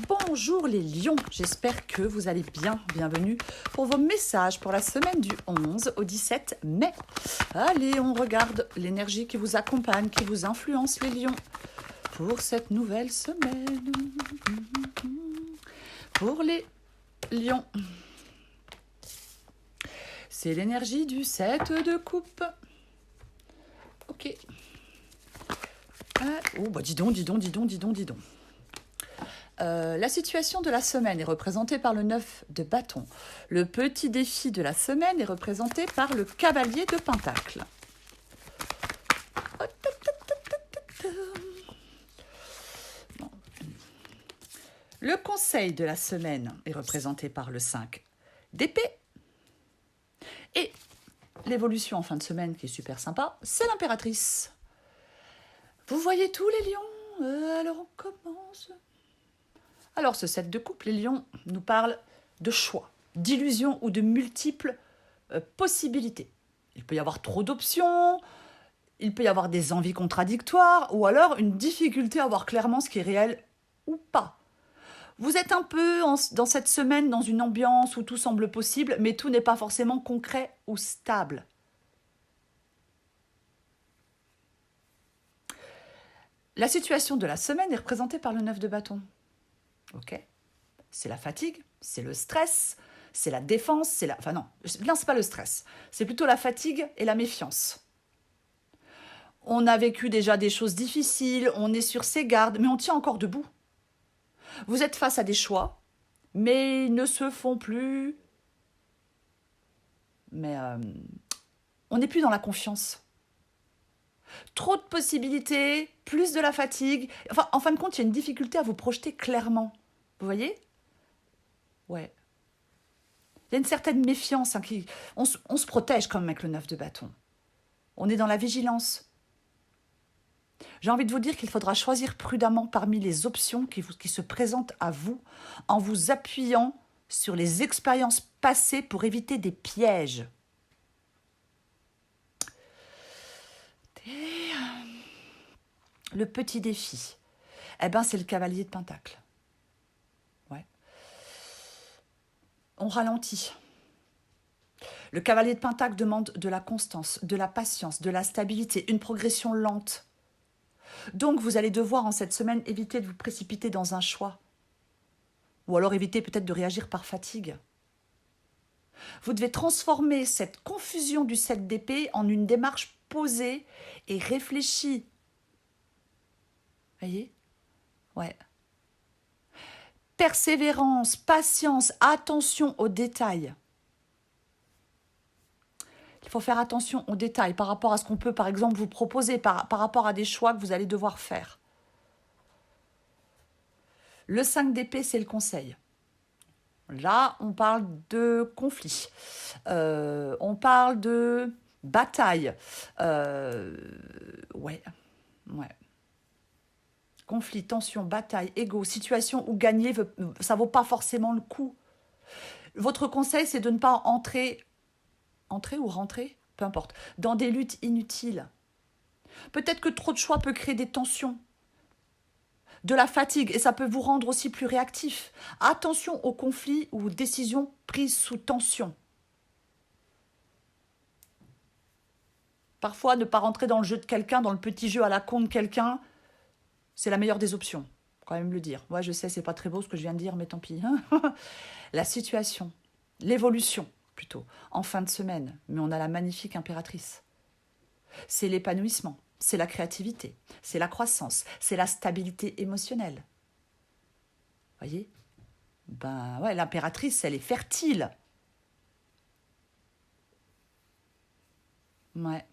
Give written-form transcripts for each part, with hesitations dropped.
Bonjour les lions, j'espère que vous allez bien. Bienvenue pour vos messages pour la semaine du 11 au 17 mai. Allez, on regarde l'énergie qui vous accompagne, qui vous influence les lions pour cette nouvelle semaine. Pour les lions, c'est l'énergie du 7 de coupe. Ok. Oh, bah dis donc. La situation de la semaine est représentée par le 9 de bâton. Le petit défi de la semaine est représenté par le cavalier de pentacle. Le conseil de la semaine est représenté par le 5 d'épée. Et l'évolution en fin de semaine, qui est super sympa, c'est l'impératrice. Vous voyez tous les lions? Alors on commence. Alors ce 7 de coupe, les lions nous parle de choix, d'illusions ou de multiples possibilités. Il peut y avoir trop d'options, il peut y avoir des envies contradictoires ou alors une difficulté à voir clairement ce qui est réel ou pas. Vous êtes un peu dans cette semaine dans une ambiance où tout semble possible, mais tout n'est pas forcément concret ou stable. La situation de la semaine est représentée par le 9 de bâton. Ok, c'est la fatigue, c'est le stress, c'est la défense, c'est la... Enfin non, c'est pas le stress. C'est plutôt la fatigue et la méfiance. On a vécu déjà des choses difficiles, on est sur ses gardes, mais on tient encore debout. Vous êtes face à des choix, mais ils ne se font plus. Mais on n'est plus dans la confiance. Trop de possibilités, plus de la fatigue. Enfin, en fin de compte, il y a une difficulté à vous projeter clairement. Vous voyez? Ouais. Il y a une certaine méfiance. On se protège quand même avec le 9 de bâton. On est dans la vigilance. J'ai envie de vous dire qu'il faudra choisir prudemment parmi les options qui se présentent à vous en vous appuyant sur les expériences passées pour éviter des pièges. Et le petit défi, c'est le cavalier de pentacle. Ouais. On ralentit. Le cavalier de pentacle demande de la constance, de la patience, de la stabilité, une progression lente. Donc, vous allez devoir en cette semaine éviter de vous précipiter dans un choix. Ou alors éviter peut-être de réagir par fatigue. Vous devez transformer cette confusion du 7 d'épée en une démarche posée et réfléchie. Voyez? Ouais. Persévérance, patience, attention aux détails. Il faut faire attention aux détails par rapport à ce qu'on peut, par exemple, vous proposer, par rapport à des choix que vous allez devoir faire. Le 5 d'épée, c'est le conseil. Là, on parle de conflit. On parle de bataille. Ouais. Conflit, tension, bataille, ego, situation où gagner, ça ne vaut pas forcément le coup. Votre conseil, c'est de ne pas entrer ou rentrer, peu importe, dans des luttes inutiles. Peut-être que trop de choix peut créer des tensions, de la fatigue, et ça peut vous rendre aussi plus réactif. Attention aux conflits ou aux décisions prises sous tension. Parfois, ne pas rentrer dans le jeu de quelqu'un, dans le petit jeu à la con de quelqu'un, c'est la meilleure des options. Quand même le dire. Ouais, je sais, c'est pas très beau ce que je viens de dire, mais tant pis. La situation, l'évolution, plutôt, en fin de semaine. Mais on a la magnifique impératrice. C'est l'épanouissement, c'est la créativité, c'est la croissance, c'est la stabilité émotionnelle. Voyez? Ouais, l'impératrice, elle est fertile. Ouais.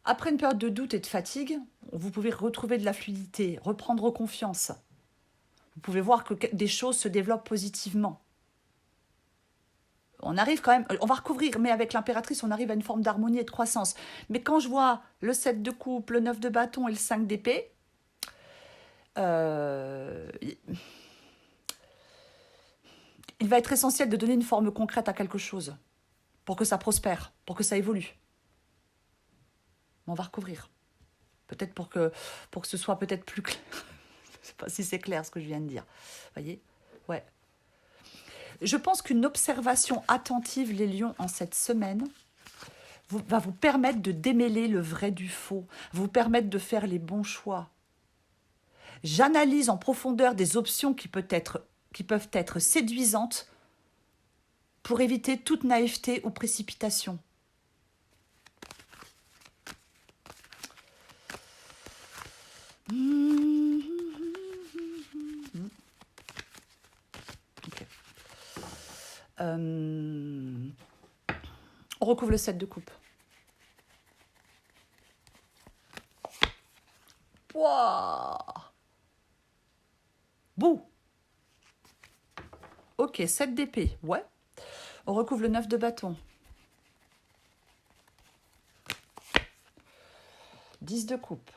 Après une période de doute et de fatigue, vous pouvez retrouver de la fluidité, reprendre confiance. Vous pouvez voir que des choses se développent positivement. On arrive quand même, on va recouvrir, mais avec l'impératrice, on arrive à une forme d'harmonie et de croissance. Mais quand je vois le 7 de coupe, le 9 de bâton et le 5 d'épée, il va être essentiel de donner une forme concrète à quelque chose pour que ça prospère, pour que ça évolue. On va recouvrir. Peut-être pour que ce soit peut-être plus clair. Je ne sais pas si c'est clair ce que je viens de dire. Voyez? Ouais. Je pense qu'une observation attentive, les lions, en cette semaine, va vous permettre de démêler le vrai du faux, vous permettre de faire les bons choix. J'analyse en profondeur des options qui peuvent être séduisantes pour éviter toute naïveté ou précipitation. Okay. On recouvre le 7 de coupe. Wow. Bouh. Ok, 7 d'épée, ouais. On recouvre le 9 de bâton. 10 de coupe.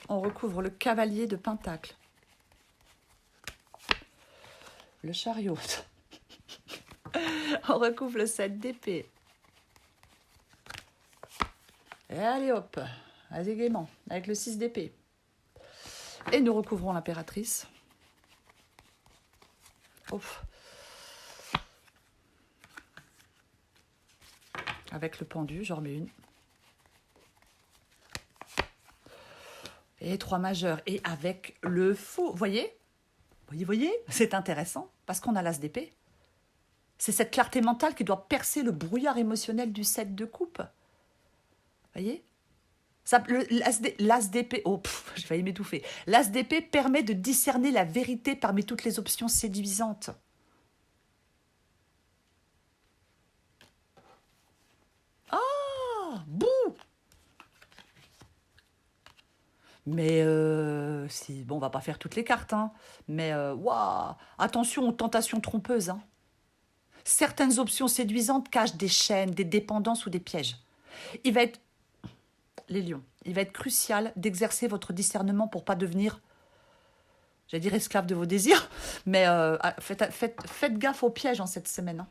On recouvre le cavalier de pentacle. Le chariot. On recouvre le 7 d'épée. Et allez hop, allez gaiement, avec le 6 d'épée. Et nous recouvrons l'impératrice. Ouf. Avec le pendu, j'en remets une. Et 3 majeurs. Et avec le fou. Voyez, c'est intéressant parce qu'on a l'as d'épée. C'est cette clarté mentale qui doit percer le brouillard émotionnel du 7 de coupe. Voyez, l'as d'épée, j'ai failli m'étouffer. L'as d'épée permet de discerner la vérité parmi toutes les options séduisantes. Ah, bouh. Mais bon, on va pas faire toutes les cartes, hein. Mais waouh, attention aux tentations trompeuses, hein. Certaines options séduisantes cachent des chaînes, des dépendances ou des pièges. Les lions, il va être crucial d'exercer votre discernement pour pas devenir, j'allais dire esclave de vos désirs, mais faites gaffe aux pièges en cette semaine,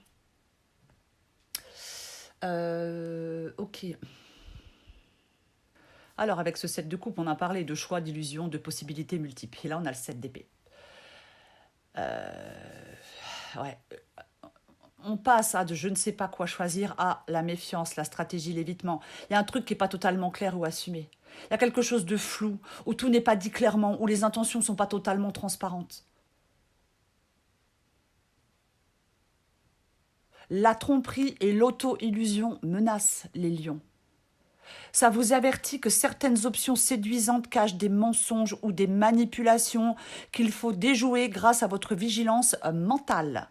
hein. Ok. Alors, avec ce 7 de coupe, on a parlé de choix, d'illusions, de possibilités multiples. Et là, on a le 7 d'épée. Ouais. On passe de je ne sais pas quoi choisir à la méfiance, la stratégie, l'évitement. Il y a un truc qui n'est pas totalement clair ou assumé. Il y a quelque chose de flou, où tout n'est pas dit clairement, où les intentions ne sont pas totalement transparentes. La tromperie et l'auto-illusion menacent les lions. Ça vous avertit que certaines options séduisantes cachent des mensonges ou des manipulations qu'il faut déjouer grâce à votre vigilance mentale.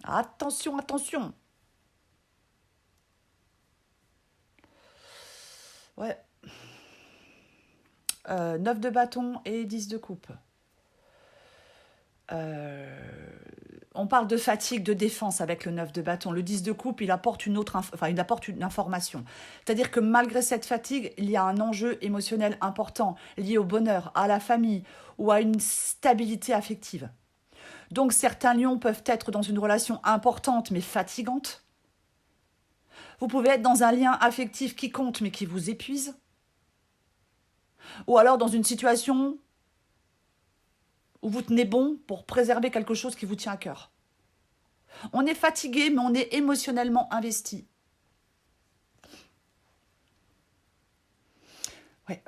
Attention, attention. Ouais. 9 de bâton et 10 de coupe. On parle de fatigue, de défense avec le 9 de bâton. Le 10 de coupe, il apporte une information. C'est-à-dire que malgré cette fatigue, il y a un enjeu émotionnel important lié au bonheur, à la famille ou à une stabilité affective. Donc certains lions peuvent être dans une relation importante mais fatigante. Vous pouvez être dans un lien affectif qui compte mais qui vous épuise. Ou alors dans une situation où vous tenez bon pour préserver quelque chose qui vous tient à cœur. On est fatigué, mais on est émotionnellement investi. Ouais.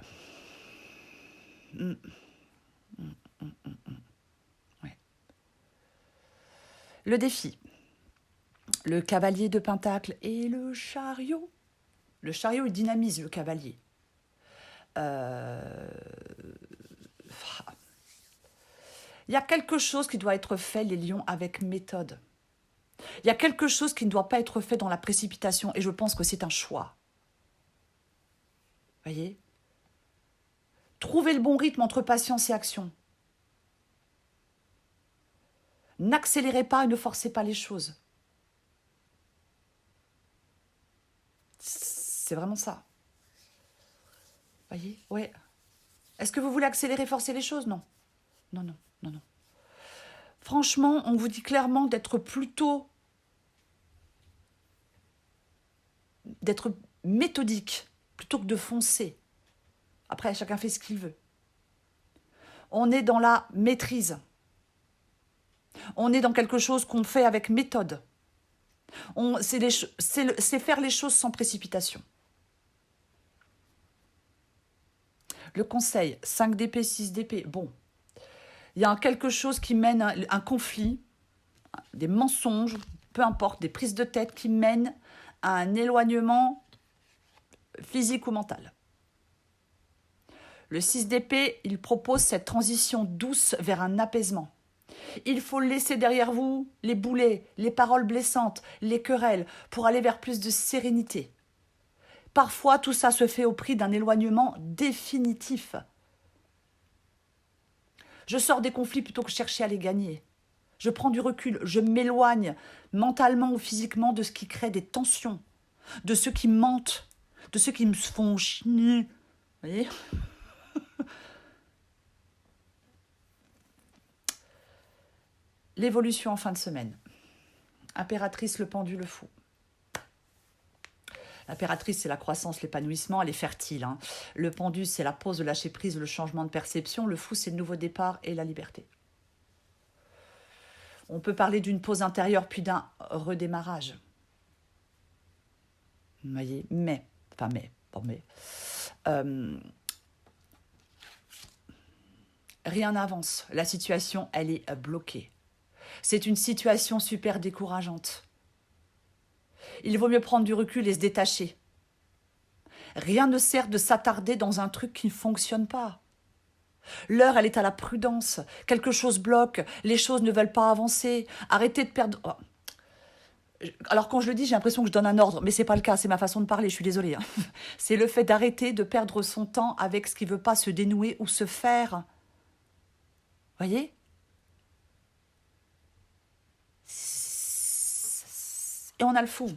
Ouais. Le défi. Le cavalier de pentacle et le chariot. Le chariot, il dynamise le cavalier. Il y a quelque chose qui doit être fait, les lions, avec méthode. Il y a quelque chose qui ne doit pas être fait dans la précipitation, et je pense que c'est un choix. Voyez ? Trouvez le bon rythme entre patience et action. N'accélérez pas et ne forcez pas les choses. C'est vraiment ça. Voyez ? Ouais. Est-ce que vous voulez accélérer, forcer les choses ? Non. Non, non, non, non. Franchement, on vous dit clairement d'être méthodique, plutôt que de foncer. Après, chacun fait ce qu'il veut. On est dans la maîtrise. On est dans quelque chose qu'on fait avec méthode. C'est faire les choses sans précipitation. Le conseil, 5 d'épée, 6 d'épée, bon. Il y a quelque chose qui mène un conflit, des mensonges, peu importe, des prises de tête qui mènent à un éloignement physique ou mental. Le 6 d'épée, il propose cette transition douce vers un apaisement. Il faut laisser derrière vous les boulets, les paroles blessantes, les querelles, pour aller vers plus de sérénité. Parfois, tout ça se fait au prix d'un éloignement définitif. Je sors des conflits plutôt que chercher à les gagner. Je prends du recul, je m'éloigne mentalement ou physiquement de ce qui crée des tensions, de ceux qui mentent, de ceux qui me font chier. Vous voyez ? L'évolution en fin de semaine. Impératrice, le pendule, le fou. L'impératrice, c'est la croissance, l'épanouissement, elle est fertile. Hein. Le pendule, c'est la pause, le lâcher-prise, le changement de perception. Le fou, c'est le nouveau départ et la liberté. On peut parler d'une pause intérieure puis d'un redémarrage. Vous voyez, rien n'avance. La situation, elle est bloquée. C'est une situation super décourageante. Il vaut mieux prendre du recul et se détacher. Rien ne sert de s'attarder dans un truc qui ne fonctionne pas. L'heure, elle est à la prudence. Quelque chose bloque, les choses ne veulent pas avancer. Arrêtez de perdre... Oh. Alors quand je le dis, j'ai l'impression que je donne un ordre, mais ce n'est pas le cas, c'est ma façon de parler, je suis désolée. Hein. C'est le fait d'arrêter de perdre son temps avec ce qui ne veut pas se dénouer ou se faire. Voyez ? Et on a le fou.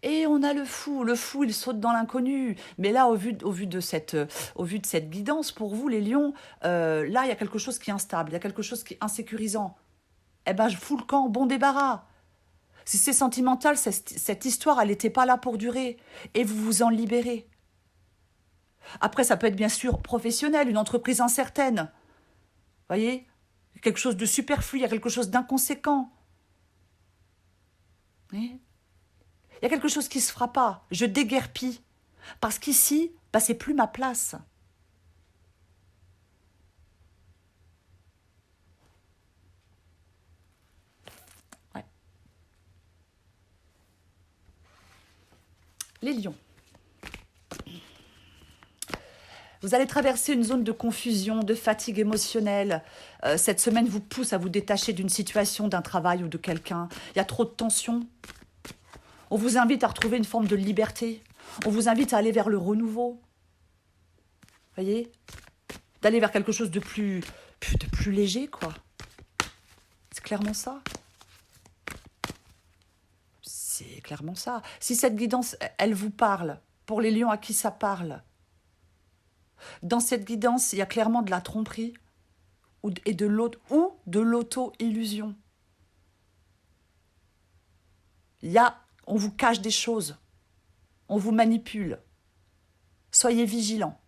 Et on a le fou. Le fou, il saute dans l'inconnu. Mais là, au vu de cette guidance, pour vous, les lions, là, il y a quelque chose qui est instable, il y a quelque chose qui est insécurisant. Eh ben, je fous le camp, bon débarras. Si c'est sentimental, cette histoire, elle n'était pas là pour durer. Et vous vous en libérez. Après, ça peut être bien sûr professionnel, une entreprise incertaine. Voyez ? Quelque chose de superflu, il y a quelque chose d'inconséquent. Il y a quelque chose qui ne se fera pas. Je déguerpis. Parce qu'ici, c'est plus ma place. Ouais. Les lions. Vous allez traverser une zone de confusion, de fatigue émotionnelle. Cette semaine vous pousse à vous détacher d'une situation, d'un travail ou de quelqu'un. Il y a trop de tension. On vous invite à retrouver une forme de liberté. On vous invite à aller vers le renouveau. Voyez ? D'aller vers quelque chose de plus léger, quoi. C'est clairement ça. C'est clairement ça. Si cette guidance, elle vous parle, pour les lions à qui ça parle, dans cette guidance, il y a clairement de la tromperie ou de l'auto-illusion. On vous cache des choses. On vous manipule. Soyez vigilants.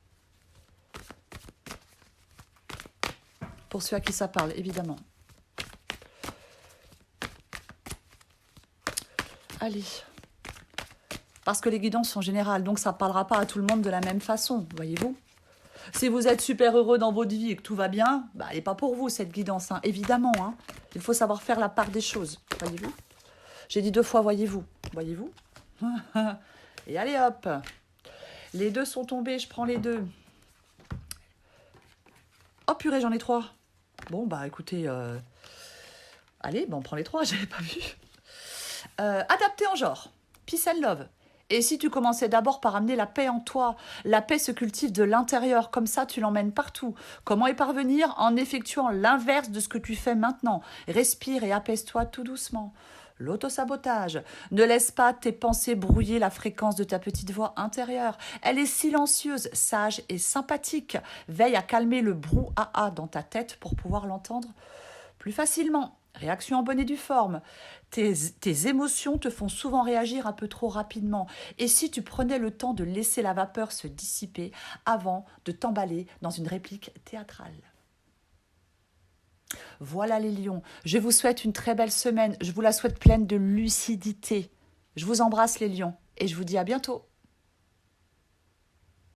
Pour ceux à qui ça parle, évidemment. Allez. Parce que les guidances sont générales, donc ça ne parlera pas à tout le monde de la même façon, voyez-vous. Si vous êtes super heureux dans votre vie et que tout va bien, elle n'est pas pour vous cette guidance, hein, évidemment. Hein. Il faut savoir faire la part des choses, voyez-vous. J'ai dit 2 fois, voyez-vous. Voyez-vous. Et allez hop. Les 2 sont tombés, je prends les 2. Oh purée, j'en ai 3. Bon, écoutez, allez, on prend les 3, j'avais pas vu. Adapté en genre. Peace and love. Et si tu commençais d'abord par amener la paix en toi, la paix se cultive de l'intérieur, comme ça tu l'emmènes partout. Comment y parvenir ? En effectuant l'inverse de ce que tu fais maintenant. Respire et apaise-toi tout doucement. L'autosabotage. Ne laisse pas tes pensées brouiller la fréquence de ta petite voix intérieure. Elle est silencieuse, sage et sympathique. Veille à calmer le brouhaha dans ta tête pour pouvoir l'entendre plus facilement. Réaction en bonne et due forme. Tes émotions te font souvent réagir un peu trop rapidement. Et si tu prenais le temps de laisser la vapeur se dissiper avant de t'emballer dans une réplique théâtrale? Voilà les lions. Je vous souhaite une très belle semaine. Je vous la souhaite pleine de lucidité. Je vous embrasse les lions et je vous dis à bientôt.